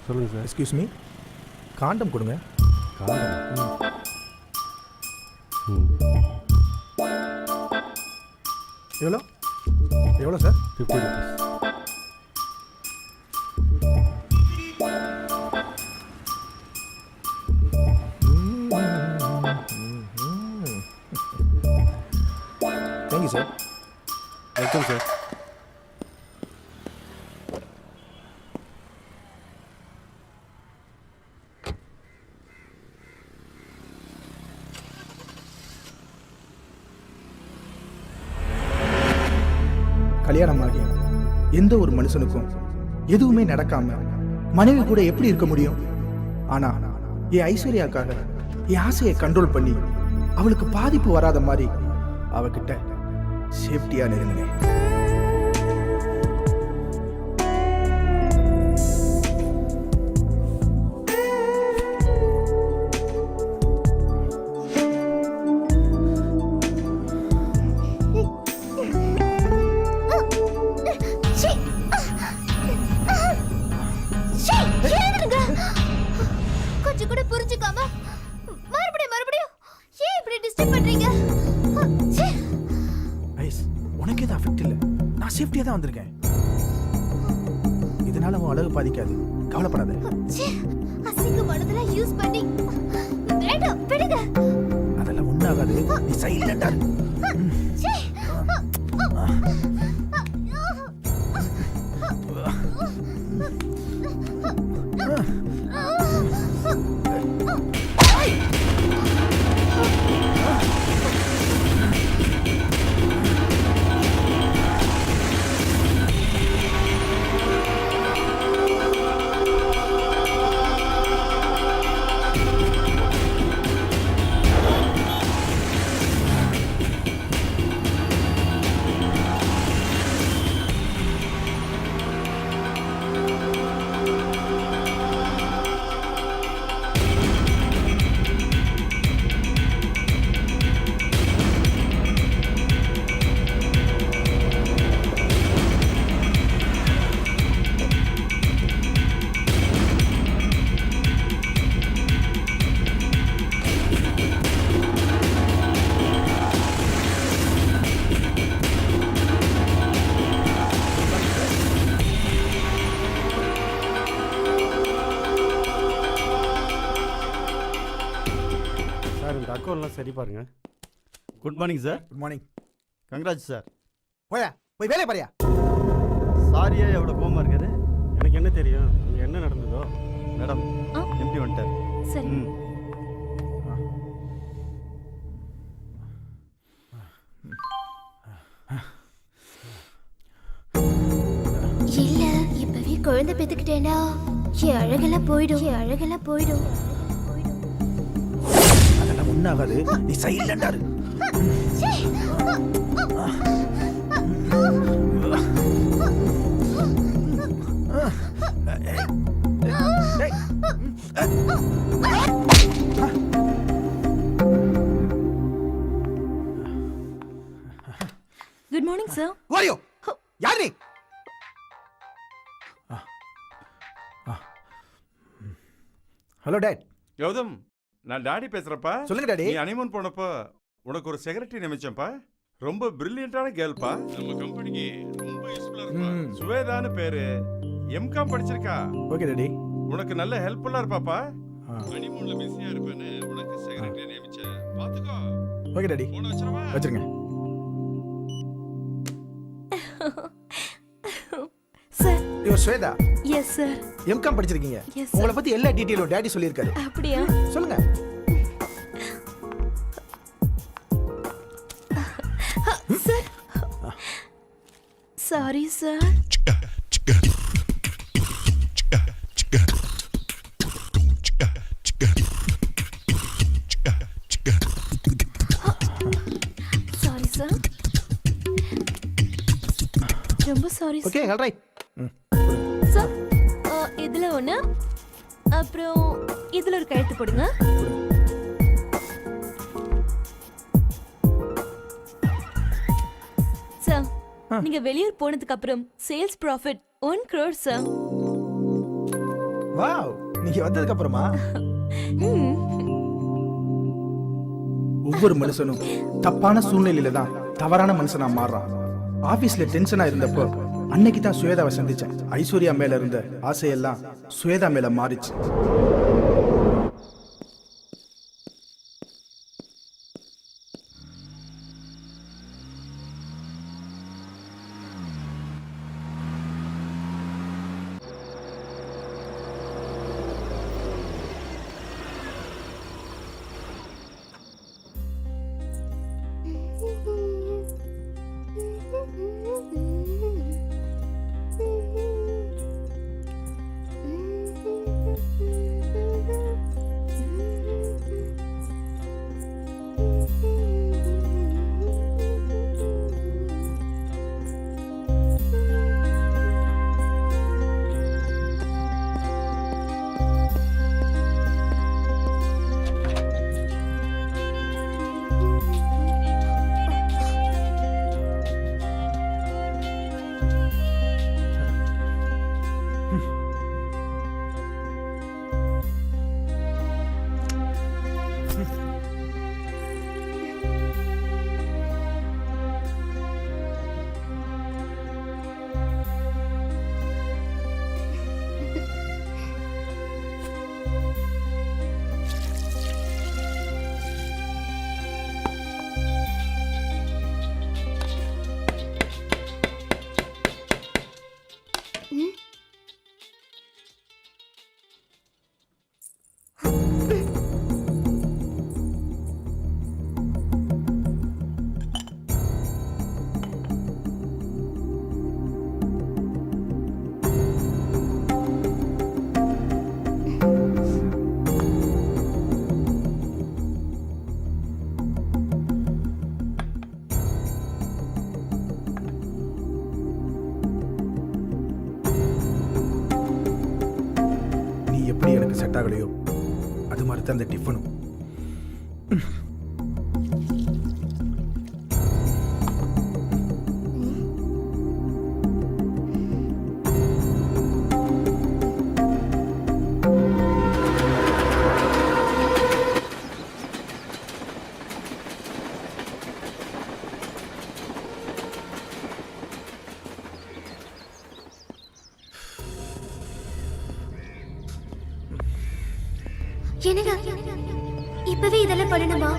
சொல்லுங்கள் sir. Excuse me, காண்டம் கொடுங்க. காண்டம்? எவ்வளோ எவ்வளோ sir? 50 rupees. Thank you sir. Welcome sir. கல்யாணம் ஆகி எந்த ஒரு மனுஷனுக்கும் எதுவுமே நடக்காம மனைவி கூட எப்படி இருக்க முடியும்? ஆனா என் ஐஸ்வர்யாக்காக என் ஆசையை கண்ட்ரோல் பண்ணி அவளுக்கு பாதிப்பு வராத மாதிரி அவகிட்ட சேஃப்டியா நெருங்கினேன். கொஞ்சம் கூட புரிஞ்சுக்காம மறுபடியும் ஏன் இப்படி டிஸ்டர்ப் பண்றீங்க? ஐஸ், உனக்கு எதுவும் அஃபெக்ட் இல்லை. நான் சேஃப்டியா தான் வந்திருக்கேன். இதனால உன் அழகு பாதிக்காது, கவலைப்படாத. அசிங்கமானதெல்லாம் யூஸ் பண்ணி வேண்டாம், விடுங்க. அதெல்லாம் ஒண்ணாகாது, நீ சைலண்டா இரு. அக்கௌண்ட்லாம் சரி பாருங்க. Good morning sir. Good morning. Congrats sir. போயா, போய் வேலையை பாரியா. சாரியா எவ்வளோ கோவமாக இருக்காரு? எனக்கு என்ன தெரியும் இங்கே என்ன நடந்ததோ. மேடம் எம்டி வந்துட்டார். சரி. இல்ல, இப்பவே குழந்தை பெத்துக்கிட்டேனா என் அழகெல்லாம் போயிடும். அதெல்லாம் ஒண்ணாகாது, நீ சைலண்டா இரு. Good morning sir. வாரியோ, யார் நீ? Hello dot. கௌதம், நான் டாடி பேசுறப்பா. சொல்லுங்க டாடி. நீ ஹனிமூன் போனப்போ உனக்கு ஒரு செக்ரட்டரி நியமிச்சேன்ப்பா. ரொம்ப பிரில்லியண்டான கேர்ள்பா. நம்ம கம்பெனிக்கு ரொம்ப யூஸ்ஃபுல்லா இருப்பா. சுவேதான்னு பேரு. எம்காம் படிச்சிருக்கா. Okay daddy. உனக்கு நல்ல ஹெல்ப்ஃபுல்லா இருப்பாப்பா. ஹனிமூன்ல பிஸியா இருப்பேன்னு உனக்கு செக்ரட்டரி நியமிச்சேன். பாத்துக்கோ. Okay daddy. போன் வச்சிரவா? வச்சிருங்க. Sir. Yo Swetha. Yes sir. M Com படிச்சிருக்கீங்க. Yes, உங்களை பத்தி எல்லா டீடைலும் டாடி சொல்லியிருக்காரு. அப்படியா? சொல்லுங்க. Sir. Sorry sir. Sorry sir. ரொம்ப sorry okay, all right. Sir. இதுல ஒண்ணு, அப்புறம் இதுல ஒரு கையெழுத்து போடுங்க. சார், நீங்க வெளியூர் போனதுக்கு அப்புறம் sales profit 1 crore sir. Wow, நீங்க வந்ததுக்கு அப்புறமா ஒவ்வொரு மனுஷனும் தப்பான சூழ்நிலையில தான் தவறான மனுஷனா மாறுறான். ஆபீஸ்ல டென்ஷனா இருந்தப்போ அன்னைக்கு தான் சுவேதாவை சந்திச்சேன். ஐஸ்வர்யா மேல இருந்த ஆசையெல்லாம் சுவேதா மேல மாறிச்சு. எப்படி எனக்கு செட் ஆகலையோ அது மாதிரி தான் அந்த டிஃபனும். என்னங்க இப்பவே இதெல்லாம் பண்ணணுமா?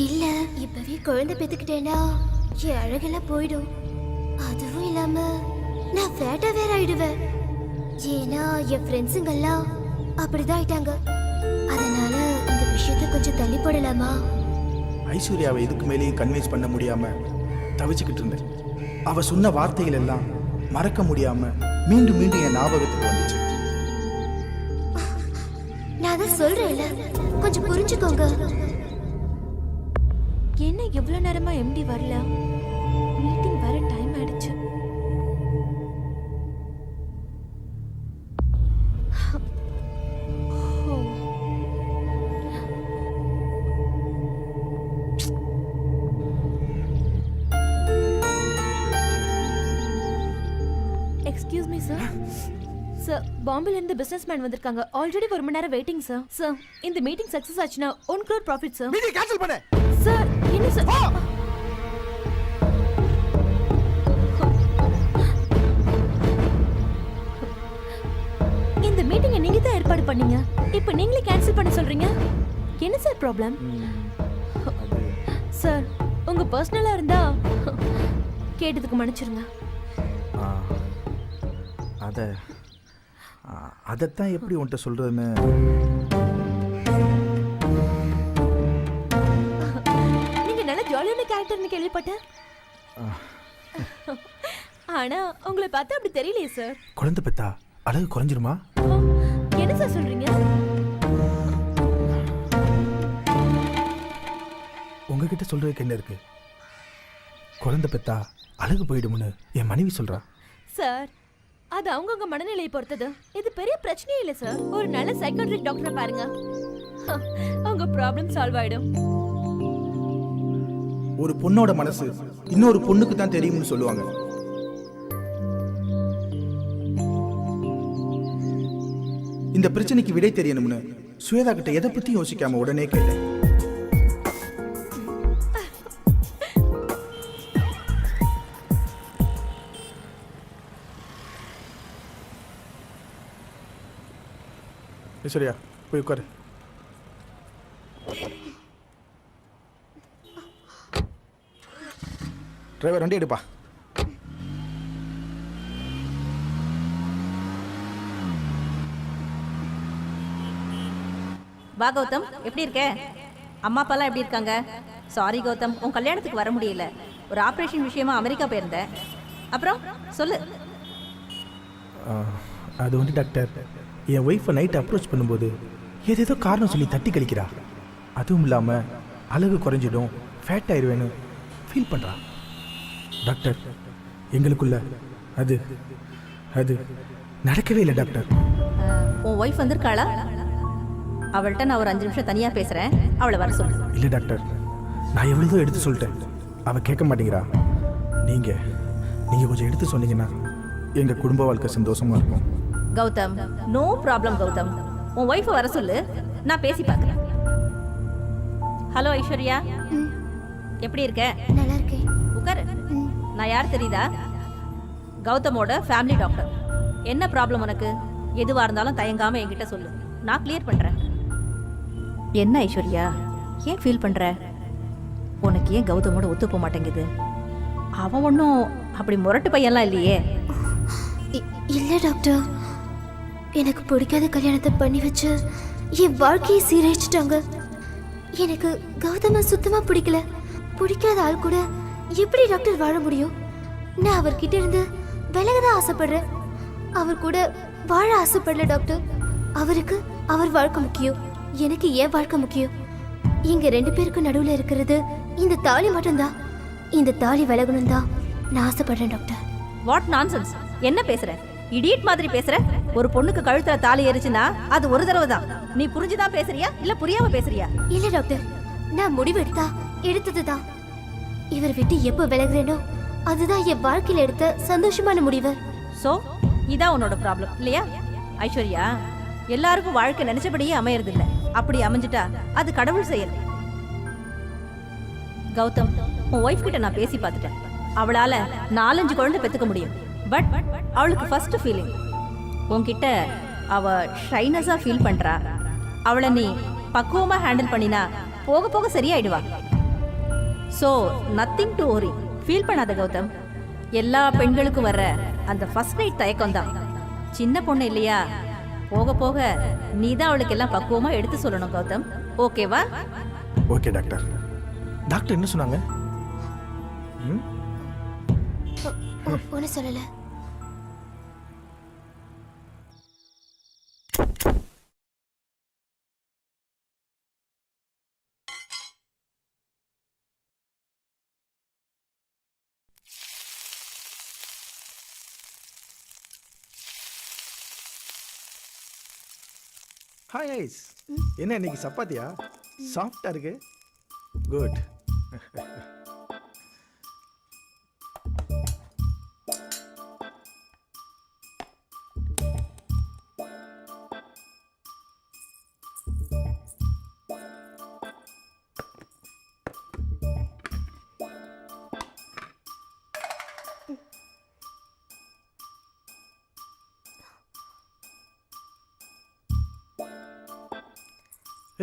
இல்ல இப்பவே குழந்தை பெத்துக்கிட்டேன்னா என் அழகெல்லாம் போயிடும். அதுவும் இல்லாம நான் ஃபேட்டா வேற ஆயிடுவேன். ஏன்னா என் ஃப்ரெண்ட்ஸுங்கெல்லாம் அப்படிதான் ஆயிட்டாங்க. அதனால இந்த விஷயத்தை கொஞ்சம் தள்ளி போடலாமா? ஐஸ்வர்யாவை இதுக்கு மேலேயும் கன்வின்ஸ் பண்ண முடியாம தவிச்சுக்கிட்டு இருந்தேன். அவ சொன்ன வார்த்தைகள் எல்லாம் மறக்க முடியாம மீண்டும் மீண்டும் என் ஞாபகத்துக்கு வந்துச்சு. நான் தான் சொல்றேன்ல, கொஞ்சம் புரிஞ்சுக்கோங்க. என்ன இவ்வளவு நேரமா எம்டி வரல? மீட்டிங் வர டைம் ஆயிடுச்சு. Excuse me sir. சார், பாம்பேல இருந்து பிசினஸ் மேன் வந்திருக்காங்க. ஆல்ரெடி 1 மணி நேரம் வெயிட்டிங் சார். சார், இந்த மீட்டிங் சக்சஸ் ஆச்சுனா 1 crore profit sir. Meeting cancel பண்ணு. சார், என்ன சார்? இந்த மீட்டிங்கை நீங்க தான் ஏற்பாடு பண்ணீங்க. இப்போ நீங்களே கேன்சல் பண்ண சொல்றீங்க. என்ன சார் ப்ராப்ளம்? சார், உங்க பர்சனலா இருந்தா கேட்டதுக்கு மன்னிச்சிருங்க. அதைத்தான் எப்படி உன்கிட்ட சொல்றதுன்னு. நீங்க நல்ல ஜாலியான கேரக்டர்னு கேள்விப்பட்டேன். ஆனா உங்களை பார்த்தா அப்படி தெரியலையே சார். குழந்தை பெத்தா அழகு குறைஞ்சிருமா? என்ன சார் சொல்றீங்க? உங்ககிட்ட சொல்றதுக்கு என்ன இருக்கு? குழந்தை பெத்தா அழகு போயிடும்னு என் மனைவி சொல்றா. சார், அது அவங்கவுங்க மனநிலையை பொறுத்தது. இது பெரிய பிரச்சனையே இல்லை சார். ஒரு நல்ல சைக்காட்ரிக் டாக்டரை பாருங்க, உங்க ப்ராப்ளம் சால்வ் ஆயிடும். ஒரு பொண்ணோட மனசு இன்னொரு பொண்ணுக்கு தான் தெரியும்னு சொல்லுவாங்க. இந்த பிரச்சனைக்கு விடை தெரியணும்னு சுவேதா கிட்ட எதை பத்தி யோசிக்காம உடனே கேட்டேன். ஐஸ்வர்யா போய் உட்காரு. டிரைவர் வண்டி எடுப்பா. வா கௌதம், எப்படி இருக்க? அம்மா அப்பாலாம் எப்படி இருக்காங்க? சாரி கௌதம், உன் கல்யாணத்துக்கு வர முடியல. ஒரு ஆப்ரேஷன் விஷயமா அமெரிக்கா போயிருந்தேன். அப்புறம் சொல்லு. அது வந்து டாக்டர், என் ஒய்ஃபை நைட் அப்ரோச் பண்ணும்போது ஏதேதோ காரணம் சொல்லி தட்டி கழிக்கிறா. அதுவும் இல்லாமல் அழகு குறைஞ்சிடும், ஃபேட் ஆயிடுவேன்னு ஃபீல் பண்ணுறா. டாக்டர், எங்களுக்குள்ள அது அது நடக்கவே இல்லை டாக்டர். உன் ஒய்ஃப் வந்திருக்காளா? அவள்கிட்ட நான் ஒரு 5 நிமிஷம் தனியாக பேசுகிறேன், அவளை வர சொல்லு. இல்லை டாக்டர், நான் எவ்வளோ எடுத்து சொல்லிட்டேன், அவள் கேட்க மாட்டேங்கிறா. நீங்கள் கொஞ்சம் எடுத்து சொன்னீங்கன்னா எங்கள் குடும்ப வாழ்க்கை சந்தோஷமாக இருக்கும். Gautam, no problem Gautam. உன் ஒய்ஃபை வர சொல்லு, நான் பேசி பார்க்குறேன். ஹலோ ஐஸ்வர்யா, எப்படி இருக்க? நல்லா இருக்கேன். உட்காரு. நான் யார் தெரியுதா? கௌதமோட ஃபேமிலி டாக்டர். என்ன ப்ராப்ளம் உனக்கு? எதுவாக இருந்தாலும் தயங்காமல் என்கிட்ட சொல்லு, நான் கிளியர் பண்ணுறேன். என்ன ஐஸ்வர்யா, ஏன் ஃபீல் பண்ணுற? உனக்கு ஏன் கௌதமோட ஒத்து போக மாட்டேங்குது? அவன் ஒன்றும் அப்படி முரட்டு பையன்லாம் இல்லையே. இல்லை டாக்டர், எனக்கு பிடிக்காத கல்யாணத்தை பண்ணி வச்சு என் வாழ்க்கையை சீரழிச்சிட்டாங்க. எனக்கு கௌதம சுத்தமாக பிடிக்கல. பிடிக்காத ஆள் கூட எப்படி டாக்டர் வாழ முடியும்? நான் அவர்கிட்ட இருந்து விலகதான் ஆசைப்படுறேன். அவர் கூட வாழ ஆசைப்படல டாக்டர். அவருக்கு அவர் வாழ்க்கை முக்கியம், எனக்கு ஏன் வாழ்க்கை முக்கியம். இங்க 2 பேருக்கும் நடுவில் இருக்கிறது இந்த தாலி மட்டும்தான். இந்த தாலி விலகணும் தான் நான் ஆசைப்படுறேன் டாக்டர். வாட் நான்சென்ஸ், என்ன பேசுற? இடியட் மாதிரி பேசுற. ஒரு பொண்ணுக்கு கழுத்துல தாலி எரிச்சுன்னா அது ஒரு தடவை தான். நீ புரிஞ்சுதான் பேசுறியா இல்ல புரியாம பேசுறியா? இல்ல டாக்டர், நான் முடிவு எடுத்ததுதான். இவர் விட்டு எப்போ விலகுறேனோ அதுதான் என் வாழ்க்கையில எடுத்த சந்தோஷமான முடிவு. சோ இதான் உன்னோட ப்ராப்ளம் இல்லையா? ஐஸ்வர்யா, எல்லாருக்கும் வாழ்க்கை நினைச்சபடியே அமையறது இல்ல. அப்படி அமைஞ்சிட்டா அது கடவுள் செயல். கௌதம், உன் ஒய்ஃப் கிட்ட நான் பேசி பார்த்துட்டேன். அவளால 4-5 குழந்தை பெத்துக்க முடியும். பட் அவளுக்கு ஃபர்ஸ்ட் ஃபீலிங் உன்கிட்ட அவ ஷைனஸா ஃபீல் பண்றா. அவளை நீ பக்குவமா ஹேண்டில் பண்ணினா போக போக சரியாயிடுவா. So nothing to worry, feel பண்ணாத கௌதம். எல்லா பெண்களுக்கும் வர்ற அந்த ஃபர்ஸ்ட் நைட் தயக்கம் தான். சின்ன பொண்ணு இல்லையா, போக போக நீ தான் அவளுக்கு எல்லாம் பக்குவமா எடுத்து சொல்லணும் கௌதம். ஓகேவா? Okay doctor. டாக்டர் என்ன சொன்னாங்க? ஒன்றும் சொல்லலை. ஹாய் ஐஸ், என்ன இன்னைக்கு சப்பாத்தியா? சாஃப்டா இருக்கு. குட்.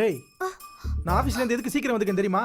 ஏய், நான் ஆஃபீஸ்ல இருந்து எதுக்கு சீக்கிரம் வந்துக்கேன் தெரியுமா?